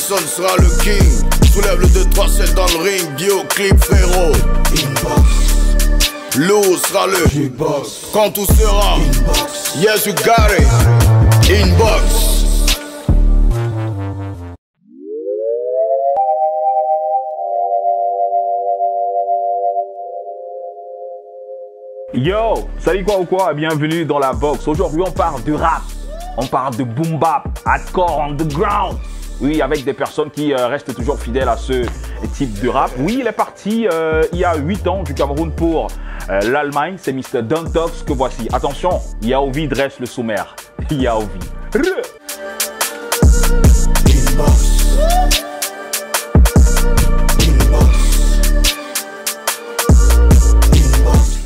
personne sera le king. Soulève le 2-3-7 dans le ring. Bio clip frérot. Inbox. Lou sera le Inbox. Quand tout sera Inbox. Yes you got it. Inbox. Yo, salut quoi ou quoi, bienvenue dans la box. Aujourd'hui on parle de rap, on parle de boom bap, hardcore, underground. Oui, avec des personnes qui restent toujours fidèles à ce type de rap. Oui, il est parti il y a 8 ans du Cameroun pour l'Allemagne. C'est Mr. Don Tox que voici. Attention, Yaovi dresse le sommaire. Yaovi.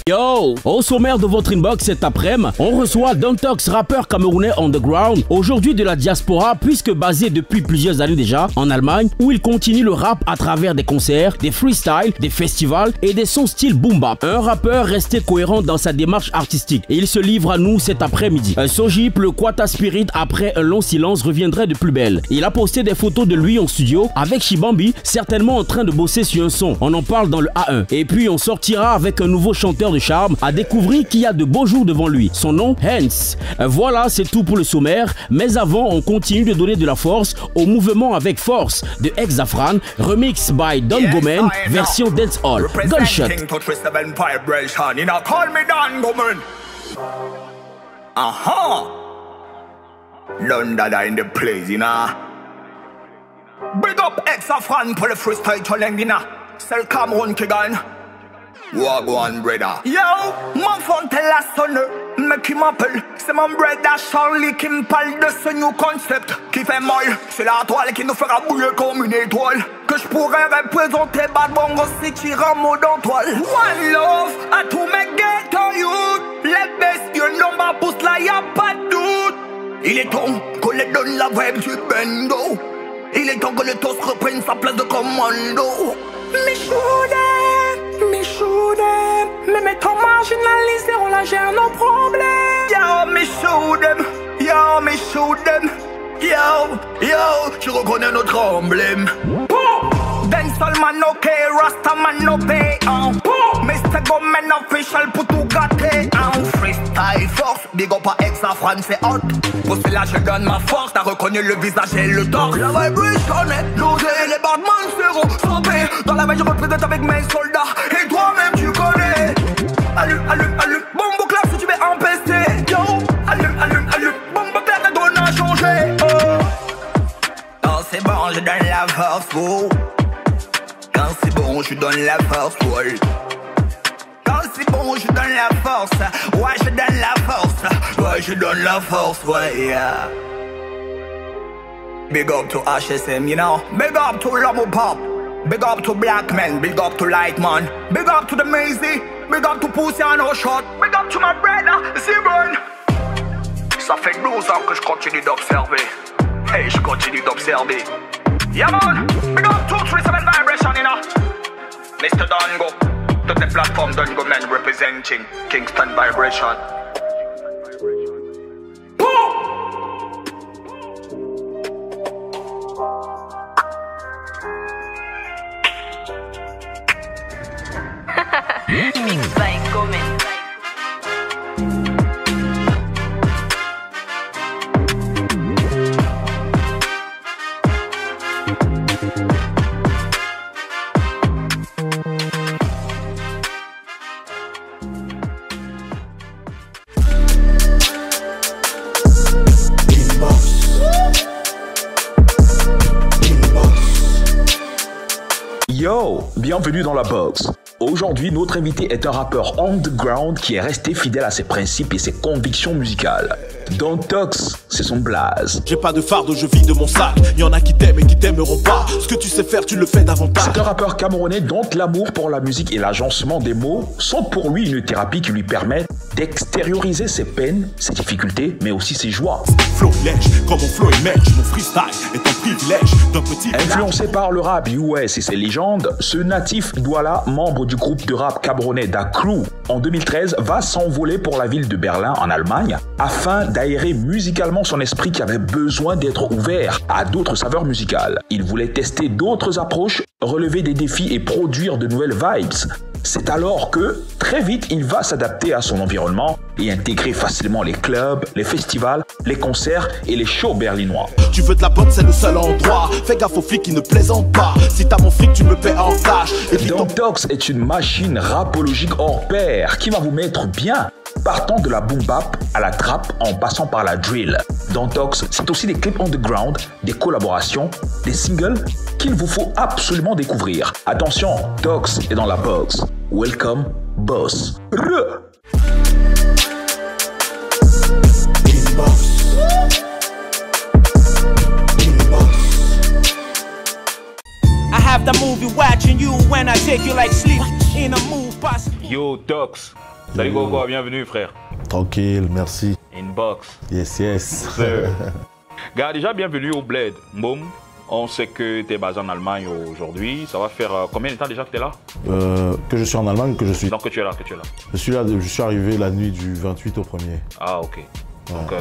Yo, au sommaire de votre inbox cet après-midi, on reçoit Don Tox, rappeur camerounais underground, aujourd'hui de la diaspora puisque basé depuis plusieurs années déjà en Allemagne, où il continue le rap à travers des concerts, des freestyles, des festivals et des sons style boom bap. Un rappeur resté cohérent dans sa démarche artistique et il se livre à nous cet après-midi. Son Jeep, le Quata Spirit, après un long silence, reviendrait de plus belle. Il a posté des photos de lui en studio avec Shibambi, certainement en train de bosser sur un son. On en parle dans le A1. Et puis on sortira avec un nouveau chanteur de charme à découvrir qu'il y a de beaux jours devant lui. Son nom, Hans. Voilà, c'est tout pour le sommaire. Mais avant, on continue de donner de la force au mouvement avec force de Exafran, remix by Don Gomen, version dancehall. Gunshot. London in the place, you know. Big up Exafran pour le freestyle challenge, you know. Celle Cameroun qui gagne. Wagwan brother. Yo, mon font la sonne, mais qui m'appelle, c'est mon brother Charlie qui me parle de ce new concept qui fait mal. C'est la toile qui nous fera bouillir comme une étoile. Que je pourrais représenter Bad Bongo si tu en mode en toile. One love à tous mes ghetto youth. Les bestiaux n'ont pousse là, y'a pas de doute. Il est temps qu'on les donne la vibe du bendo. Il est temps que le toss reprenne sa place de commando. Me shoot them, me mettons marginalisés, on la gère nos problèmes. Yo, me shoot them, yo, me shoot them. Yo, tu reconnais notre emblème. Dancehall man ok, Rasta man no pay. Mr. Gomen official pour tout gâter. Freestyle force, big up à Exafran c'est hot. Pour cela je donne ma force, t'as reconnu le visage et le torse. La vibration est lourde, les Batman zéro santé. Dans la veille je représente avec mes soldats. Et toi-même tu connais. Allume, bombe clap si tu veux empester. Yo, allume, bombe clap la donne a changé. Quand c'est bon je donne la force, oh. Quand c'est bon je donne la force, ouais. Quand c'est bon je donne la force, ouais je donne la force, ouais je donne la force, ouais yeah. Big up to HSM, you know. Big up to Lomo Pop. Big up to Black Men, big up to Lightman. Big up to the Mazy, big up to Pussy and No Shot. Big up to my brother, Zibon. Ça fait 12 ans que je continue d'observer. Hey, je continue d'observer. Yeah man, big up 237 Vibration, you know. Mr. Dongo, toutes les plateformes Dongo Men representing Kingston Vibration. Mix by Gomen. Yo, bienvenue dans la box. Aujourd'hui, notre invité est un rappeur underground qui est resté fidèle à ses principes et ses convictions musicales. Don Tox, c'est son blaze. J'ai pas de fardeau, je vis de mon sac. Y'en a qui t'aiment et qui t'aimeront pas. Ce que tu sais faire, tu le fais davantage. C'est un rappeur camerounais dont l'amour pour la musique et l'agencement des mots sont pour lui une thérapie qui lui permet d'extérioriser ses peines, ses difficultés, mais aussi ses joies. Florilège, comme mon flow émerge, mon freestyle est un privilège d'un petit... Influencé par le rap US et ses légendes, ce natif Douala, membre du groupe de rap camerounais Da Crew, en 2013 va s'envoler pour la ville de Berlin en Allemagne afin d'aérer musicalement son esprit qui avait besoin d'être ouvert à d'autres saveurs musicales. Il voulait tester d'autres approches, relever des défis et produire de nouvelles vibes. C'est alors que, très vite, il va s'adapter à son environnement et intégrer facilement les clubs, les festivals, les concerts et les shows berlinois. Tu veux de la bonne, c'est le seul endroit. Fais gaffe aux flics qui ne plaisantent pas. Si t'as mon fric, tu me paies en cash. Don Tox est une machine rapologique hors pair qui va vous mettre bien, partant de la boom bap à la trap en passant par la drill. Don Tox, c'est aussi des clips underground, des collaborations, des singles qu'il vous faut absolument découvrir. Attention, Tox est dans la box. Welcome, boss. I have the movie watching you when I take you like sleep in a move pass. Yo, Tox. Salut Gogo, bienvenue frère. Tranquille, merci. Inbox. Yes, yes. Gars, déjà bienvenue au Bled. Boum. On sait que tu es basé en Allemagne aujourd'hui. Ça va faire combien de temps déjà que tu es là? Que je suis en Allemagne ou que je suis... Donc que tu es là, Je suis là, je suis arrivé la nuit du 28 au 1er. Ah ok. Donc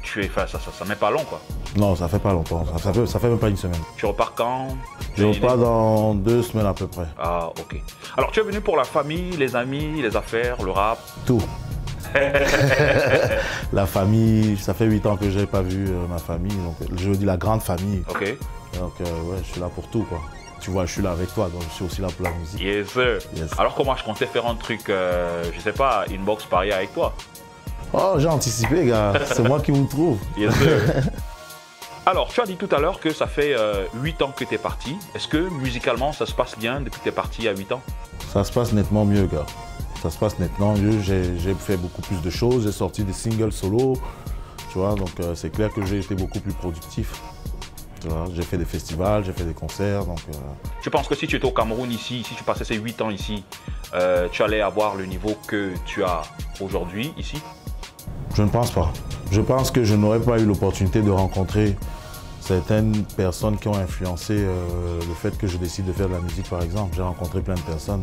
tu es ça met pas long quoi. Non, ça fait pas longtemps. Ça fait même pas une semaine. Tu repars quand? Je repars dans 2 semaines à peu près. Ah ok. Alors tu es venu pour la famille, les amis, les affaires, le rap? Tout. La famille, ça fait 8 ans que j'ai pas vu ma famille, donc je dis la grande famille. Ok. Donc ouais, je suis là pour tout quoi. Tu vois, je suis là avec toi, donc je suis aussi là pour la musique. Yes sir. Yes. Alors comment je comptais faire un truc, je sais pas, Inbox Paris avec toi? Oh, j'ai anticipé gars, c'est moi qui vous trouve. Yes sir. Alors, tu as dit tout à l'heure que ça fait 8 ans que tu es parti. Est-ce que musicalement ça se passe bien depuis que tu es parti à 8 ans? Ça se passe nettement mieux gars. Ça se passe nettement mieux, j'ai fait beaucoup plus de choses, j'ai sorti des singles solo, tu vois, donc c'est clair que j'ai été beaucoup plus productif. J'ai fait des festivals, j'ai fait des concerts, donc... Tu penses que si tu étais au Cameroun ici, si tu passais ces 8 ans ici, tu allais avoir le niveau que tu as aujourd'hui ici? Je ne pense pas. Je pense que je n'aurais pas eu l'opportunité de rencontrer certaines personnes qui ont influencé le fait que je décide de faire de la musique par exemple. J'ai rencontré plein de personnes.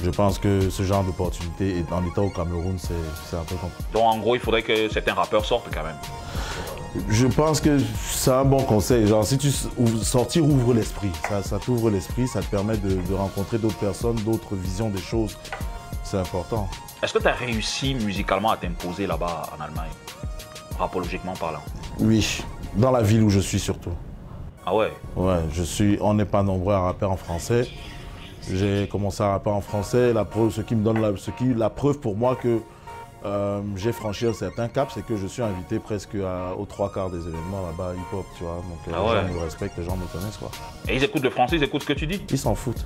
Je pense que ce genre d'opportunité, en étant au Cameroun, c'est un peu compliqué. Donc en gros, il faudrait que certains rappeurs sortent quand même. Je pense que c'est un bon conseil. Genre, si tu sortir ouvre l'esprit. Ça t'ouvre l'esprit, ça te permet de rencontrer d'autres personnes, d'autres visions des choses. C'est important. Est-ce que tu as réussi musicalement à t'imposer là-bas en Allemagne, rapologiquement parlant? Oui, dans la ville où je suis surtout. Ah ouais? Ouais, on n'est pas nombreux à rapper en français. J'ai commencé à rapper en français. La preuve, la preuve pour moi que j'ai franchi un certain cap, c'est que je suis invité presque aux 3/4 des événements là-bas hip-hop, tu vois. Donc les gens me respectent, les gens me connaissent, quoi. Et ils écoutent le français, ils écoutent ce que tu dis? Ils s'en foutent.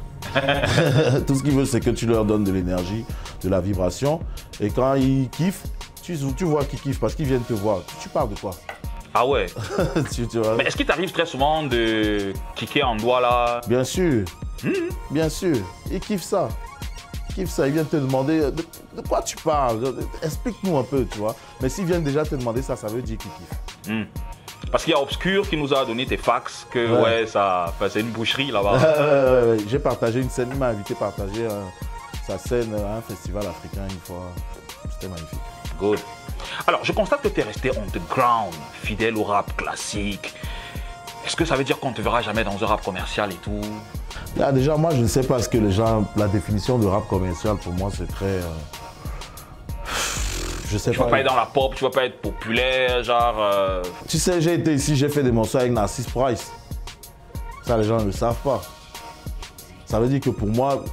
Tout ce qu'ils veulent, c'est que tu leur donnes de l'énergie, de la vibration. Et quand ils kiffent, tu vois qu'ils kiffent parce qu'ils viennent te voir. Tu parles de quoi? Ah ouais? tu vois. Mais est-ce qu'il t'arrive très souvent de kicker en doigt là? Bien sûr. Bien sûr. Ils kiffent ça. Ils viennent te demander de quoi tu parles. Explique-nous un peu, tu vois. Mais s'ils viennent déjà te demander ça, ça veut dire qu'ils kiffent. Parce qu'il y a Obscur qui nous a donné tes fax, que ouais c'est une boucherie là-bas. J'ai partagé une scène, il m'a invité à partager sa scène à un festival africain une fois. C'était magnifique. Good. Alors, je constate que tu es resté underground, fidèle au rap classique. Est-ce que ça veut dire qu'on ne te verra jamais dans un rap commercial et tout? Là, déjà, moi, je ne sais pas ce que les gens... La définition de rap commercial, pour moi, c'est très... je sais pas. Tu vas pas être dans la pop, tu vas pas être populaire, genre... Tu sais, j'ai été ici, j'ai fait des morceaux avec Narcisse Price. Ça, les gens ne le savent pas. Ça veut dire que pour moi,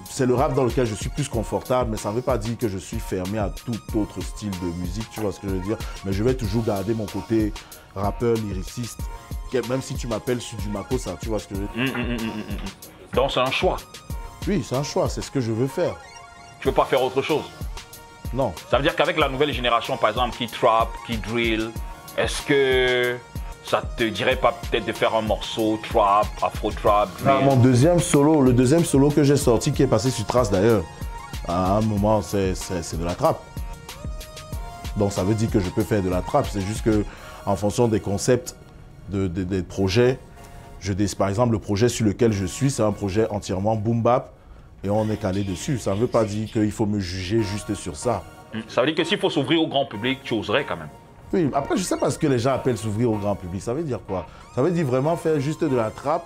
c'est le rap dans lequel je suis plus confortable, mais ça ne veut pas dire que je suis fermé à tout autre style de musique, tu vois ce que je veux dire. Mais je vais toujours garder mon côté rappeur, lyriciste, même si tu m'appelles Sudi Makossa, tu vois ce que je veux dire. Donc c'est un choix? Oui, c'est un choix, c'est ce que je veux faire. Tu veux pas faire autre chose? Non. Ça veut dire qu'avec la nouvelle génération, par exemple, qui trap, qui drill, est-ce que ça te dirait pas peut-être de faire un morceau trap, afro-trap, drill? Mon deuxième solo, le deuxième solo que j'ai sorti, qui est passé sur Trace d'ailleurs, À un moment, c'est de la trappe. Donc ça veut dire que je peux faire de la trappe. C'est juste que en fonction des concepts, des projets, par exemple, le projet sur lequel je suis, c'est un projet entièrement boom bap et on est calé dessus. Ça ne veut pas dire qu'il faut me juger juste sur ça. Ça veut dire que s'il faut s'ouvrir au grand public, tu oserais quand même. Oui, après, je ne sais pas ce que les gens appellent s'ouvrir au grand public. Ça veut dire quoi? Ça veut dire vraiment faire juste de la trappe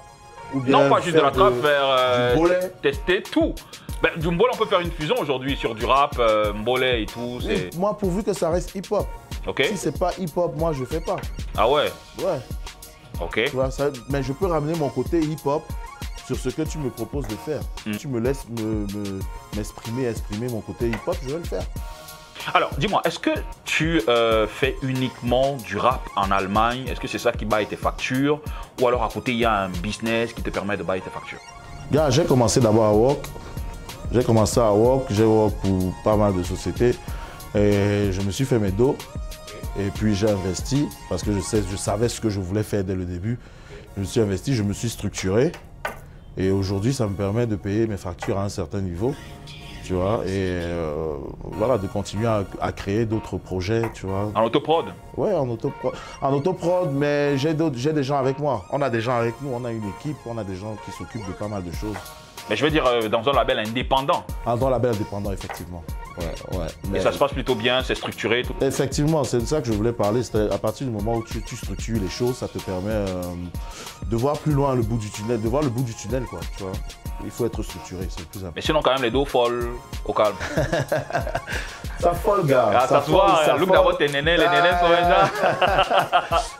ou bien non, pas juste de la trappe, faire du bolet. Tester tout. Ben, du mbolé, on peut faire une fusion aujourd'hui sur du rap, mbolé et tout. Oui, moi, pourvu que ça reste hip-hop. Okay. Si c'est pas hip-hop, moi, je fais pas. Ah ouais? Ouais. Ok. Tu vois, ça, mais je peux ramener mon côté hip-hop sur ce que tu me proposes de faire. Si tu me laisses exprimer mon côté hip-hop, je vais le faire. Alors, dis-moi, est-ce que tu fais uniquement du rap en Allemagne? Est-ce que c'est ça qui baille tes factures? Ou alors à côté, il y a un business qui te permet de bailler tes factures? Gars, j'ai commencé d'abord à work. J'ai commencé à work, j'ai work pour pas mal de sociétés. Et je me suis fait mes dos. Et puis j'ai investi parce que je savais ce que je voulais faire dès le début. Je me suis investi, je me suis structuré. Et aujourd'hui, ça me permet de payer mes factures à un certain niveau. Tu vois, et voilà, de continuer à créer d'autres projets, tu vois. En autoprod? Ouais, en autoprod, mais j'ai des gens avec moi. On a des gens avec nous, on a une équipe, on a des gens qui s'occupent de pas mal de choses. Mais je veux dire, dans un label indépendant? Dans un label indépendant, effectivement. Ouais, ouais. Et ça se passe plutôt bien, c'est structuré tout. Effectivement, c'est de ça que je voulais parler. C'est à partir du moment où tu structures les choses, ça te permet de voir plus loin le bout du tunnel, de voir le bout du tunnel, quoi, tu vois. Il faut être structuré, c'est le plus important. Mais sinon, quand même, les dos folles au calme. Ça folle, gars. Ah, ça se voit, look d'abord tes nénés, les nénés sont déjà.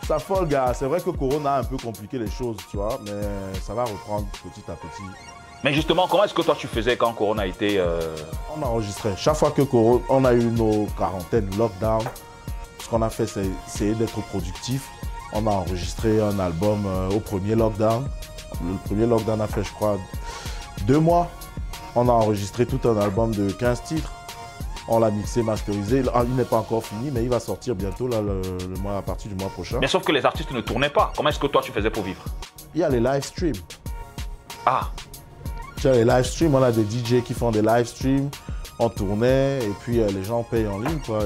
Ça folle, gars. C'est vrai que Corona a un peu compliqué les choses, tu vois, mais ça va reprendre petit à petit. Mais justement, comment est-ce que toi tu faisais quand Corona était On enregistrait. Chaque fois que on a eu nos quarantaines, lockdown, ce qu'on a fait, c'est essayer d'être productif. On a enregistré un album au premier lockdown. Le premier lockdown a fait, je crois, 2 mois. On a enregistré tout un album de 15 titres. On l'a mixé, masterisé. Il n'est pas encore fini, mais il va sortir bientôt, là, à partir du mois prochain. Mais sauf que les artistes ne tournaient pas. Comment est-ce que toi tu faisais pour vivre? Il y a les live streams. Ah. Tu as les live streams, on a des DJ qui font des live streams. On tournait et puis les gens payent en ligne, quoi.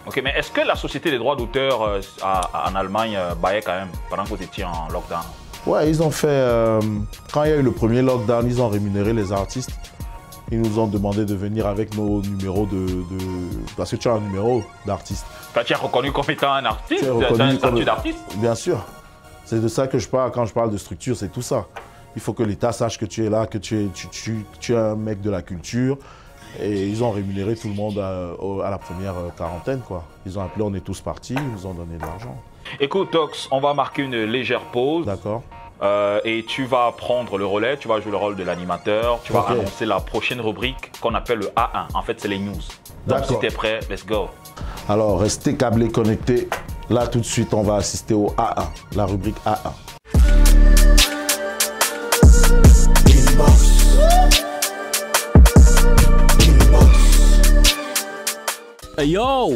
Ok, mais est-ce que la société des droits d'auteur en Allemagne baillait quand même pendant que vous étiez en lockdown? Ouais, ils ont fait. Quand il y a eu le premier lockdown, ils ont rémunéré les artistes. Ils nous ont demandé de venir avec nos numéros parce que tu as un numéro d'artiste. Tu es reconnu comme étant un artiste? Tu as un statut d'artiste? Bien sûr. C'est de ça que je parle quand je parle de structure, c'est tout ça. Il faut que l'État sache que tu es là, que tu es un mec de la culture. Et ils ont rémunéré tout le monde à la première quarantaine, quoi. Ils ont appelé, on est tous partis, ils nous ont donné de l'argent. Écoute, Tox, on va marquer une légère pause. D'accord. Et tu vas prendre le relais, tu vas jouer le rôle de l'animateur. Tu vas annoncer la prochaine rubrique qu'on appelle le A1. En fait, c'est les news. Donc, si tu es prêt, let's go. Alors, restez câblés, connectés. Là, tout de suite, on va assister au A1, la rubrique A1. Yo,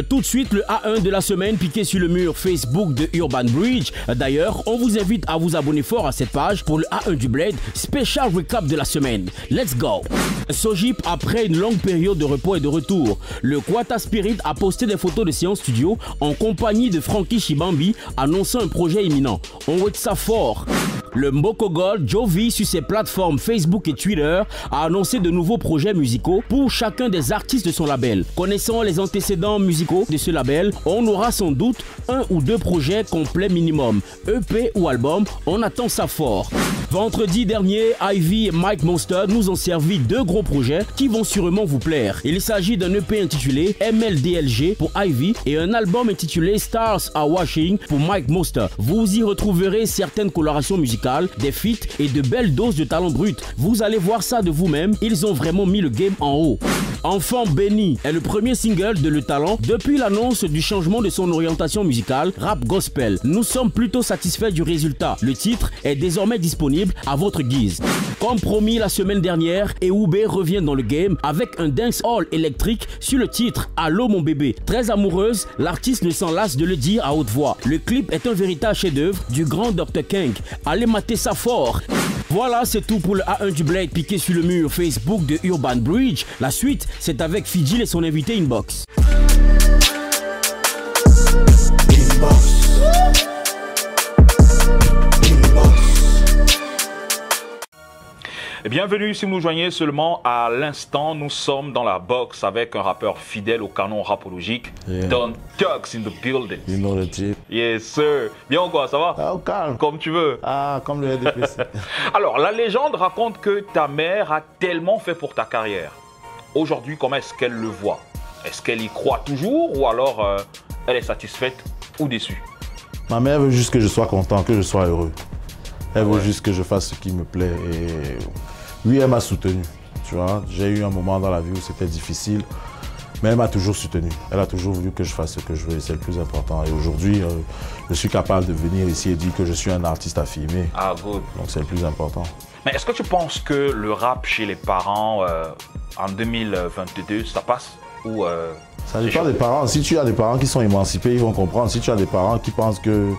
tout de suite le A1 de la semaine piqué sur le mur Facebook de Urban Bridge. D'ailleurs, on vous invite à vous abonner fort à cette page pour le A1 du Bled, spécial recap de la semaine. Let's go. Sojip, après une longue période de repos et de retour, le Quata Spirit a posté des photos de séance studio en compagnie de Frankie Shibambi annonçant un projet imminent. On voit ça fort. Le Mboko Gold, Jovi, sur ses plateformes Facebook et Twitter, a annoncé de nouveaux projets musicaux pour chacun des artistes de son label. Connaissant les antécédents musicaux de ce label, on aura sans doute 1 ou 2 projets complets minimum. EP ou album, on attend ça fort. Vendredi dernier, Ivy et Mike Monster nous ont servi 2 gros projets qui vont sûrement vous plaire. Il s'agit d'un EP intitulé MLDLG pour Ivy et un album intitulé Stars Are Watching pour Mike Monster. Vous y retrouverez certaines colorations musicales, des feats et de belles doses de talent brut. Vous allez voir ça de vous-même, ils ont vraiment mis le game en haut. Enfant Béni est le premier single de Le Talent depuis l'annonce du changement de son orientation musicale rap gospel. Nous sommes plutôt satisfaits du résultat. Le titre est désormais disponible à votre guise. Comme promis la semaine dernière, Eoubé revient dans le game avec un dancehall électrique sur le titre Allô mon bébé. Très amoureuse, l'artiste ne s'en lasse de le dire à haute voix. Le clip est un véritable chef-d'œuvre du grand Dr. King. Allez mater ça fort. Voilà, c'est tout pour le A1 du Bled piqué sur le mur Facebook de Urban Bridge. La suite, c'est avec Fidjil et son invité Inbox. Bienvenue si vous nous joignez seulement à l'instant, nous sommes dans la box avec un rappeur fidèle au canon rapologique, Don Tux in the building. You know the type. Yes sir. Bien ou quoi, ça va? Ah, au calme. Comme tu veux. Ah, comme le RDPC. Alors, la légende raconte que ta mère a tellement fait pour ta carrière. Aujourd'hui, comment est-ce qu'elle le voit? Est-ce qu'elle y croit toujours ou alors elle est satisfaite ou déçue? Ma mère veut juste que je sois content, que je sois heureux. Elle veut juste que je fasse ce qui me plaît. Et oui, elle m'a soutenu. Tu vois, j'ai eu un moment dans la vie où c'était difficile, mais elle m'a toujours soutenu. Elle a toujours voulu que je fasse ce que je veux, c'est le plus important. Et aujourd'hui, je suis capable de venir ici et dire que je suis un artiste affirmé. Ah, good. Donc c'est le plus important. Mais est-ce que tu penses que le rap chez les parents en 2022, ça passe ou ça dépend des parents. Si tu as des parents qui sont émancipés, ils vont comprendre. Si tu as des parents qui pensent que...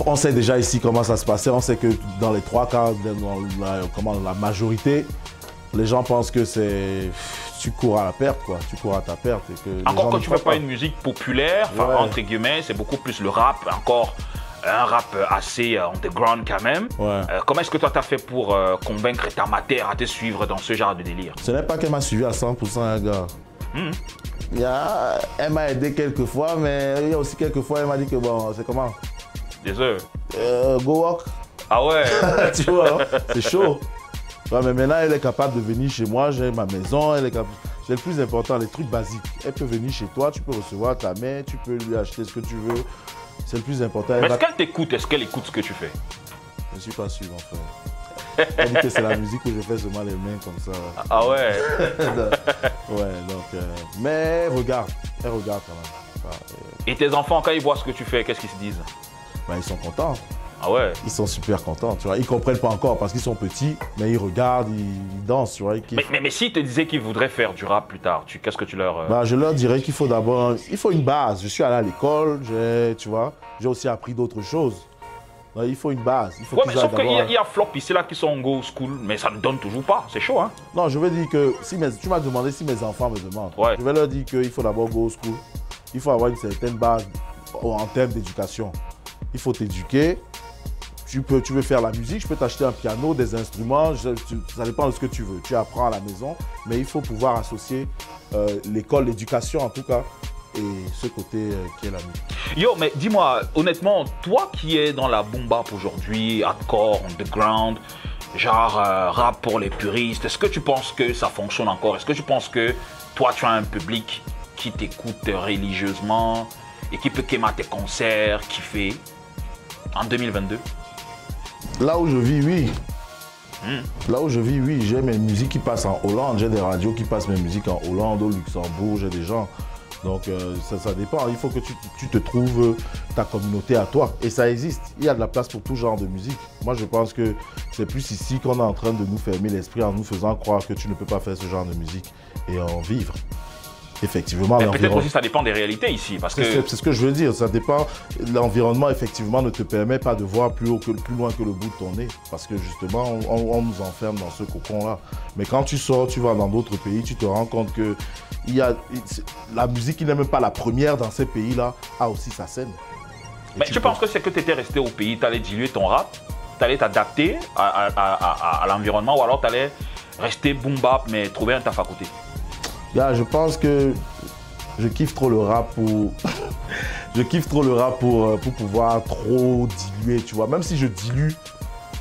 On sait déjà ici comment ça se passait. On sait que dans les 3 quarts, dans la majorité, les gens pensent que c'est... Tu cours à la perte, quoi. Tu cours à ta perte. Et que encore quand tu ne fais pas une musique populaire, ouais. Entre guillemets, c'est beaucoup plus le rap. Encore un rap assez underground quand même. Ouais. Comment est-ce que toi, tu as fait pour convaincre ta mère à te suivre dans ce genre de délire? Ce n'est pas qu'elle m'a suivi à 100%, un gars. Elle m'a aidé quelques fois, mais il y a aussi quelques fois, elle m'a dit que bon, c'est comment? Désolé. Go walk. Ah ouais. Tu vois, c'est chaud. Ouais, mais maintenant, elle est capable de venir chez moi, j'ai ma maison, elle est capable... C'est le plus important, les trucs basiques. Elle peut venir chez toi, tu peux recevoir ta mère, tu peux lui acheter ce que tu veux. C'est le plus important. Mais est-ce qu'elle t'écoute? Est-ce qu'elle écoute ce que tu fais? Je ne suis pas sûr, en fait. Elle dit que c'est la musique où je fais seulement les mains comme ça. Ah ouais. Ouais, donc... mais elle regarde quand même. Et tes enfants, quand ils voient ce que tu fais, qu'est-ce qu'ils se disent? Ben, ils sont contents. Ah ouais. Ils sont super contents, tu vois. Ils comprennent pas encore parce qu'ils sont petits, mais ils regardent, ils dansent, tu vois. Mais s'ils te disaient qu'ils voudraient faire du rap plus tard, qu'est-ce que tu leur... Bah, je leur dirais qu'il faut d'abord... Il faut une base. Je suis allé à l'école, tu vois. J'ai aussi appris d'autres choses. Donc, il faut une base. Il faut ouais, mais sauf qu'il y a flop ici là qui sont go school, mais ça ne donne toujours pas. C'est chaud, hein. Non, je veux dire que... Tu m'as demandé si mes enfants me demandent. Ouais. Je vais leur dire qu'il faut d'abord go school. Il faut avoir une certaine base en termes d'éducation. Il faut t'éduquer. Tu veux faire la musique, je peux t'acheter un piano, des instruments, ça dépend de ce que tu veux. Tu apprends à la maison, mais il faut pouvoir associer l'école, l'éducation en tout cas, et ce côté qui est la musique. Yo, mais dis-moi, honnêtement, toi qui es dans la boom bap aujourd'hui, hardcore, underground, genre rap pour les puristes, est-ce que tu penses que ça fonctionne encore? Est-ce que tu penses que toi, tu as un public qui t'écoute religieusement et qui peut quémer tes concerts, kiffer en 2022? Là où je vis, oui. Là où je vis, oui. J'ai mes musiques qui passent en Hollande. J'ai des radios qui passent mes musiques en Hollande, au Luxembourg. J'ai des gens. Donc, ça dépend. Il faut que tu te trouves ta communauté à toi. Et ça existe. Il y a de la place pour tout genre de musique. Moi, je pense que c'est plus ici qu'on est en train de nous fermer l'esprit en nous faisant croire que tu ne peux pas faire ce genre de musique et en vivre. Effectivement, mais peut-être aussi ça dépend des réalités ici. C'est ce que je veux dire, ça dépend. L'environnement, effectivement, ne te permet pas de voir plus loin que le bout de ton nez. Parce que justement, on nous enferme dans ce cocon-là. Mais quand tu sors, tu vas dans d'autres pays, tu te rends compte que la musique qui n'est même pas la première dans ces pays-là a aussi sa scène. Mais tu penses que c'est que tu étais resté au pays, tu allais diluer ton rap, tu allais t'adapter à l'environnement ou alors tu allais rester boom bap mais trouver un taf à côté? Là, je pense que je kiffe trop le rap pour... je kiffe trop le rap pour pouvoir trop diluer, tu vois. Même si je dilue,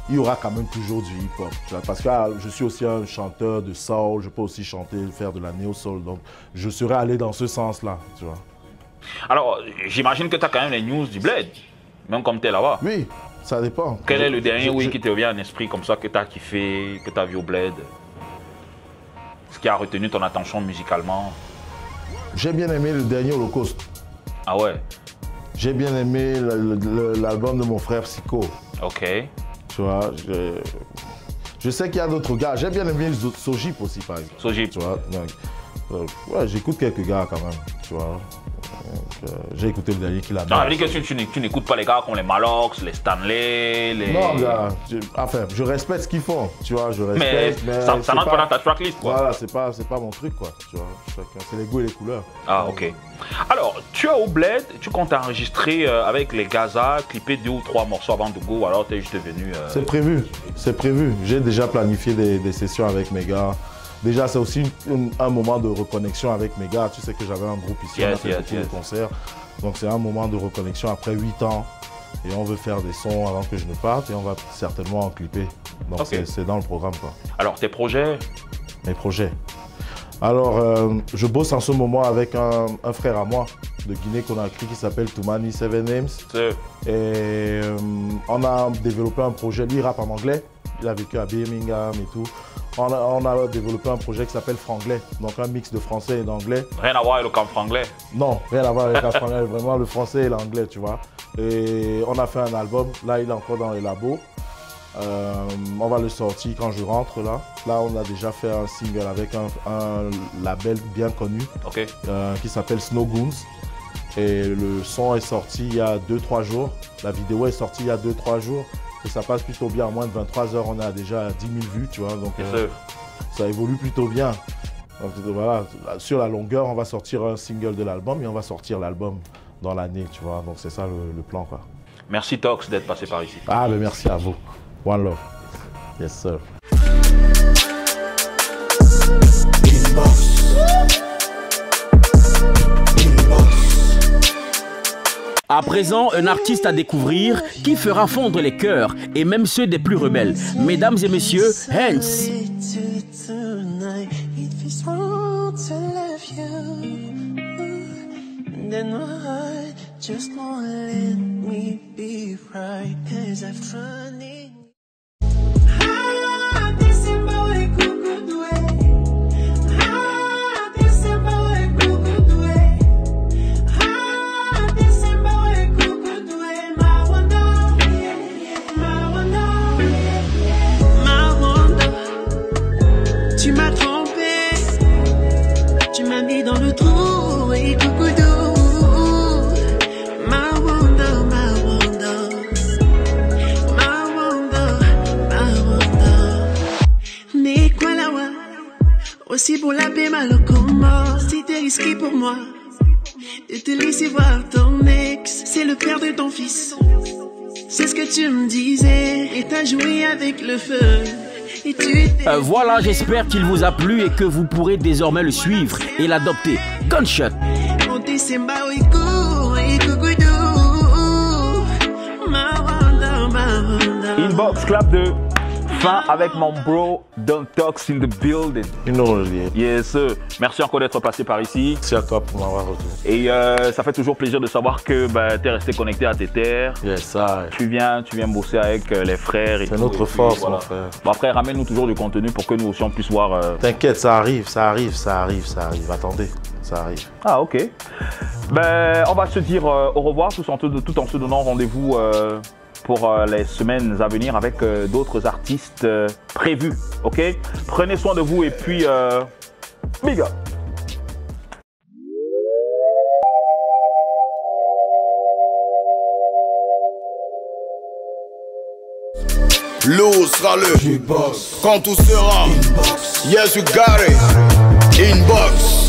il y aura quand même toujours du hip-hop. Parce que je suis aussi un chanteur de soul, je peux aussi chanter, faire de la néo-soul. Donc, je serais allé dans ce sens-là, tu vois. Alors, j'imagine que tu as quand même les news du Bled, même comme tu es là-bas. Oui, ça dépend. Quel est le dernier qui te vient en esprit comme ça, que tu as kiffé, que tu as vu au Bled? Ce qui a retenu ton attention musicalement? J'ai bien aimé le dernier Holocauste. Ah ouais? J'ai bien aimé l'album de mon frère Psycho. Ok. Tu vois, je sais qu'il y a d'autres gars. J'ai bien aimé Sojip aussi, par exemple. Sojip. Tu vois, ouais, j'écoute quelques gars quand même, tu vois. j'ai écouté le dernier qu'il a mis. Non, il dit que tu n'écoutes pas les gars comme les Malox, les Stanley, les... Non, gars, je respecte ce qu'ils font, tu vois, je respecte, mais ça n'entre pas dans ta tracklist, quoi. Voilà, c'est pas mon truc, quoi, tu vois, c'est les goûts et les couleurs. Ah, ok. Alors, tu es au Bled, tu comptes enregistrer avec les Gaza, clipper 2 ou 3 morceaux avant de go, ou alors tu es juste venu... C'est prévu, j'ai déjà planifié des sessions avec mes gars. Déjà, c'est aussi un moment de reconnexion avec mes gars. Tu sais que j'avais un groupe ici, on a fait beaucoup de concerts. Donc, c'est un moment de reconnexion après 8 ans. Et on veut faire des sons avant que je ne parte. Et on va certainement en clipper. Donc, c'est dans le programme, quoi. Alors, tes projets? Mes projets. Alors, je bosse en ce moment avec un frère à moi de Guinée-Conakry qui s'appelle Toumani Seven Names. Et on a développé un projet. Lui, il rappe en anglais. Il a vécu à Birmingham et tout. On a développé un projet qui s'appelle Franglais, donc un mix de français et d'anglais. Rien à voir avec le camp franglais? Non, rien à voir avec le camp franglais, vraiment le français et l'anglais, tu vois. Et on a fait un album, là il est encore dans les labos. On va le sortir quand je rentre là. Là on a déjà fait un single avec un label bien connu qui s'appelle Snow Goons. Et le son est sorti il y a 2-3 jours. La vidéo est sortie il y a 2-3 jours. Et ça passe plutôt bien, en moins de 23 heures, on a déjà 10 000 vues, tu vois, donc ça évolue plutôt bien. Donc voilà, sur la longueur, on va sortir un single de l'album et on va sortir l'album dans l'année, tu vois, donc c'est ça le plan, quoi. Merci Tox d'être passé par ici. Ah, mais merci à vous. One love. Yes, sir. À présent, un artiste à découvrir qui fera fondre les cœurs et même ceux des plus rebelles. Mesdames et messieurs, Hence. Tu m'as trompé, tu m'as mis dans le trou et coucoudou. Ma wanda, ma wanda, ma wanda, ma wanda. Mais quoi la wa, aussi pour la paix malocoma. C'était risqué pour moi de te laisser voir ton ex. C'est le père de ton fils, c'est ce que tu me disais. Et t'as joué avec le feu. Voilà, j'espère qu'il vous a plu et que vous pourrez désormais le suivre et l'adopter. Gunshot. Inbox clap de fin avec mon bro Don Tox in the building. You know, yes sir. Merci encore d'être passé par ici. Merci à toi pour m'avoir reçu. Et ça fait toujours plaisir de savoir que tu es resté connecté à tes terres. Yes, ça. Tu viens bosser avec les frères. C'est notre force, mon frère. Bon, après, ramène-nous toujours du contenu pour que nous aussi on puisse voir. T'inquiète, ça arrive. Attendez, ça arrive. Ah, ok. Ben, on va se dire au revoir tout en se donnant rendez-vous pour les semaines à venir avec d'autres artistes prévus. Ok? Prenez soin de vous et puis big up! L'eau sera le Quand tout sera Yes, you got it. Inbox.